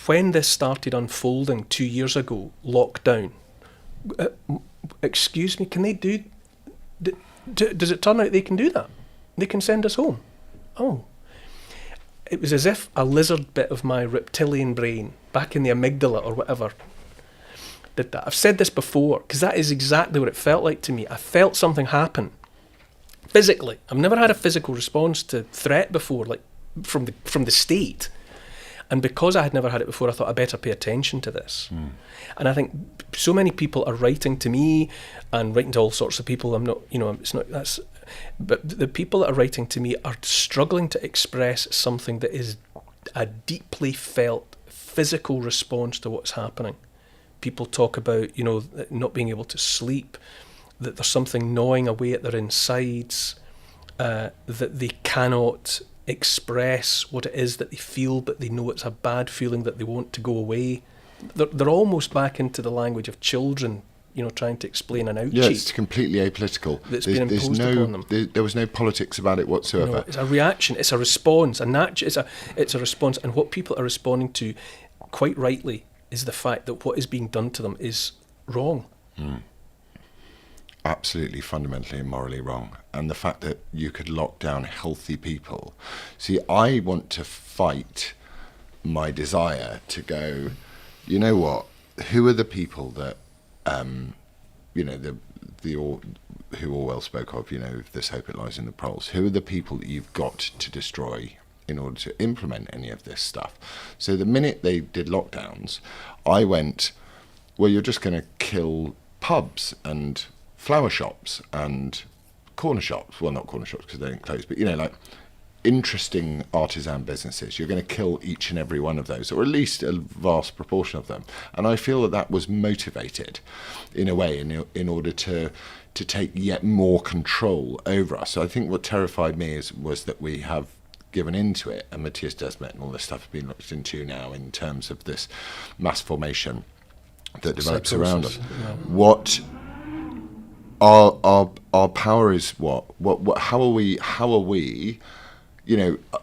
when this started unfolding 2 years ago, lockdown, excuse me, can they does it turn out they can do that? They can send us home. Oh. It was as if a lizard bit of my reptilian brain, back in the amygdala or whatever, did that. I've said this before, because that is exactly what it felt like to me. I felt something happen physically. I've never had a physical response to threat before, like from the state. And because I had never had it before, I thought I better pay attention to this. And I think so many people are writing to me and writing to all sorts of people. I'm not, it's not, that's, but the people that are writing to me are struggling to express something that is a deeply felt physical response to what's happening. People talk about, not being able to sleep, that there's something gnawing away at their insides, that they cannot express what it is that they feel, but they know it's a bad feeling that they want to go away. They're almost back into the language of children, trying to explain an ouchie. Yeah, it's completely apolitical. That's been imposed upon them. There was no politics about it whatsoever. No, it's a reaction. It's a response. It's a response. And what people are responding to, quite rightly, is the fact that what is being done to them is wrong. Absolutely, fundamentally and morally wrong. And the fact that you could lock down healthy people. See, I want to fight my desire to go, you know what, who are the people that, who Orwell spoke of, this hope it lies in the proles. Who are the people that you've got to destroy in order to implement any of this stuff? So the minute they did lockdowns, I went, well, you're just going to kill pubs and flower shops and corner shops. Well, not corner shops because they didn't close, but interesting artisan businesses. You're going to kill each and every one of those, or at least a vast proportion of them. And I feel that was motivated in a way in order to take yet more control over us. So I think what terrified me was that we have given into it, and Matthias Desmet and all this stuff have been looked into now in terms of this mass formation that develops around us. Yeah. What our power is what how are we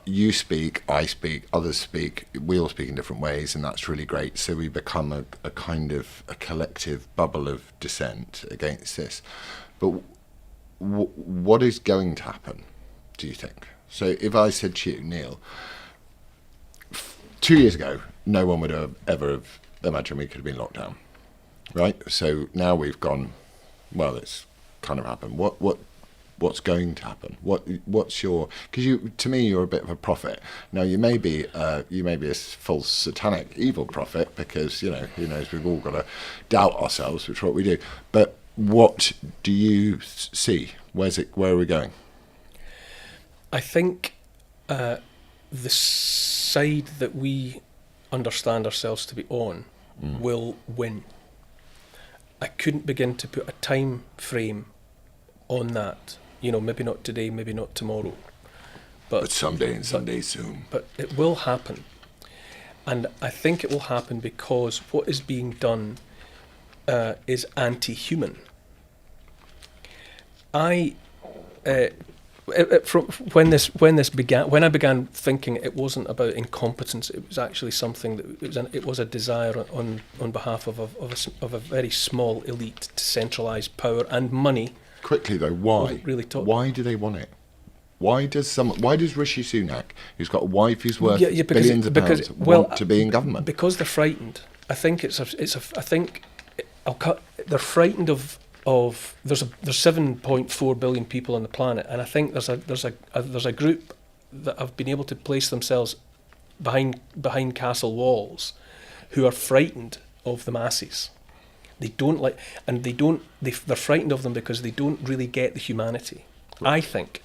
you speak, I speak, others speak, we all speak in different ways, and that's really great. So we become a kind of a collective bubble of dissent against this. But what is going to happen, do you think? So if I said to you, Neil, 2 years ago, no one would have ever have imagined we could have been locked down, right? So now we've gone, well, it's kind of happened. What's going to happen? What's your? Because to me, you're a bit of a prophet. Now you may be a false satanic evil prophet, because who knows? We've all got to doubt ourselves, which is what we do. But what do you see? Where are we going? I think the side that we understand ourselves to be on will win. I couldn't begin to put a time frame on that. Maybe not today, maybe not tomorrow. But someday and someday soon. But it will happen. And I think it will happen because what is being done is anti-human. When I began thinking, it wasn't about incompetence. It was actually something that it was a desire on behalf of a very small elite to centralise power and money. Quickly though, why? Why do they want it? Why does Rishi Sunak, who's got a wife who's worth billions of pounds, want to be in government? Because they're frightened. I think they're frightened of there's 7.4 billion people on the planet, and I think there's a group that have been able to place themselves behind castle walls, who are frightened of the masses. They're frightened of them because they don't really get the humanity. Right. I think,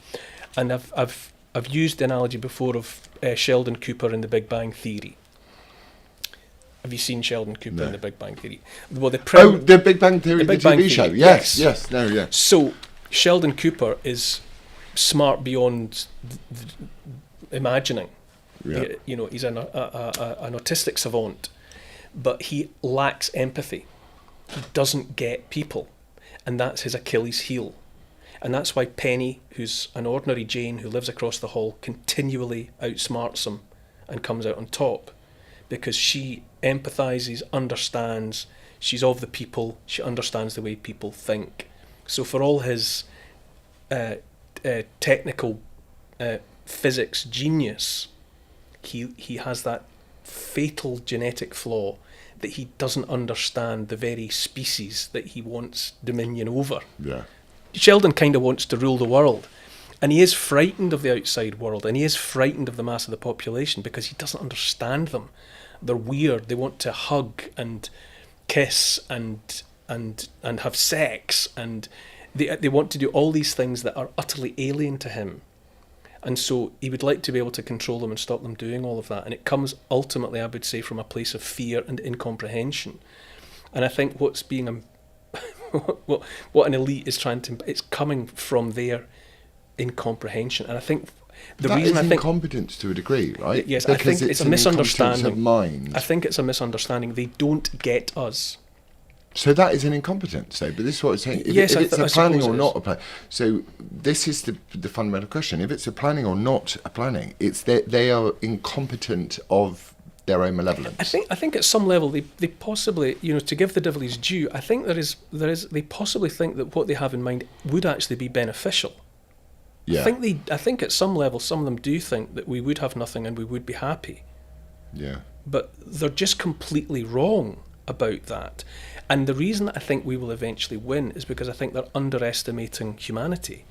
and I've used the analogy before of Sheldon Cooper in The Big Bang Theory. Have you seen Sheldon Cooper in The Big Bang Theory? Well, The Big Bang Theory, the TV show. Yes. So Sheldon Cooper is smart beyond imagining. Yeah. He's an autistic savant, but he lacks empathy. He doesn't get people, and that's his Achilles heel. And that's why Penny, who's an ordinary Jane who lives across the hall, continually outsmarts him and comes out on top. because she empathises, understands, she's of the people, she understands the way people think. So for all his technical physics genius, he has that fatal genetic flaw that he doesn't understand the very species that he wants dominion over. Yeah. Sheldon kind of wants to rule the world, and he is frightened of the outside world, and he is frightened of the mass of the population because he doesn't understand them. They're weird. They want to hug and kiss and have sex, and they want to do all these things that are utterly alien to him. And so he would like to be able to control them and stop them doing all of that. And it comes ultimately, I would say, from a place of fear and incomprehension. And I think what's being what an elite is trying to, it's coming from their incomprehension. And I think the that reason is I think incompetence to a degree, right? yes, because I think it's a misunderstanding of mind. I think it's a misunderstanding. They don't get us. So that is an incompetence, though. But this is what I'm saying. If, Yes, if I it's a suppose planning it or is. not a plan. So this is the fundamental question. If it's a planning or not a planning, it's that they are incompetent of their own malevolence. I think at some level they possibly, to give the devil his due, I think there is they possibly think that what they have in mind would actually be beneficial. Yeah. I think at some level some of them do think that we would have nothing and we would be happy. Yeah. But they're just completely wrong about that. And the reason I think we will eventually win is because I think they're underestimating humanity.